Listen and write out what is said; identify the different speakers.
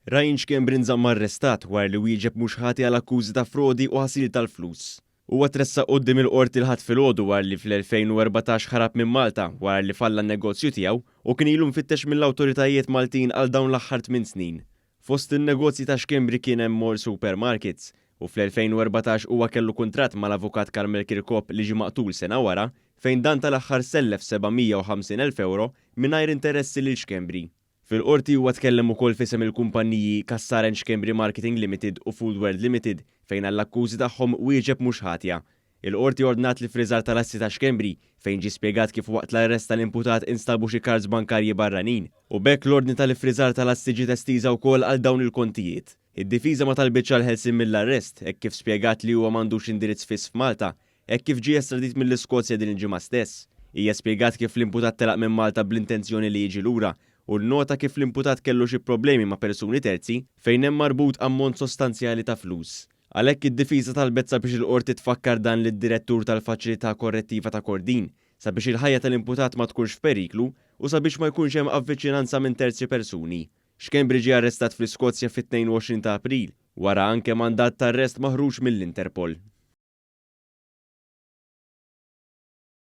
Speaker 1: Ryan Xkembri nżamm arrestat wara li wieġeb mhux ħati għal akkużi ta' frodi u ħasil tal-flus. Huwa tressaq quddiem il-qorti l-ħadd filgħodu wara li fl-2014 ħarab minn Malta wara li falla n-negozju tiegħu u kien ilu mfittex mill-awtoritajiet Maltin għal dawn l-aħħar 8 snin. Fost in-negozji ta' Xkembri kien hemm Mall Supermarkets u fl-2014 huwa kellu kuntratt mal-avukat Karmel Kirkop li ġie maqtul sena wara fejn dan tal-aħħar sellef 750,000 euro mingħajr interessi lil Xkembri. Fil-qorti huwa tkellem ukoll f'isem il-kumpanniji Kassaren Xkembri Marketing Limited u Food World Limited fejn għall-akkużi tagħhom wieġeb mhux ħatja. Il-qorti ordnat li friżar tal-assi ta' Xkembri fejn ġie spjegat kif waqt l-arrest tal-imputat instabu xi kards bankarji barranin u bekk l-ordni tal-ifriżar tal-assi ġiet estiża wkoll għal dawn il-kontijiet. Id-difiża ma talbitx għal ħelsien mill-arrest hekk kif spjegat li huwa m'għandux indirizz fiss f'Malta, hekk kif ġie estradit mill-Iskozja din il-ġimgħa stess. Hija spjegat kif l-imputat telaq minn Malta bl-intenzjoni li jiġi lura u nnota kif l-imputat kellu xi problemi ma' persuni terzi fejn hemm marbut ammont sostanzjali ta' flus. Għalhekk id-difiża talbet sabiex il-qorti tfakkar dan lid-direttur tal-Faċilità Korrettiva ta' Kordin sabiex il-ħajja tal-imputat ma tkunx f'periklu u sabiex ma jkunx hemm avviċinanza minn terzi persuni. Xkembri ġie arrestat fl-Iskozja fit-22 ta' April wara anke mandat ta' arrest maħruġ mill-Interpol.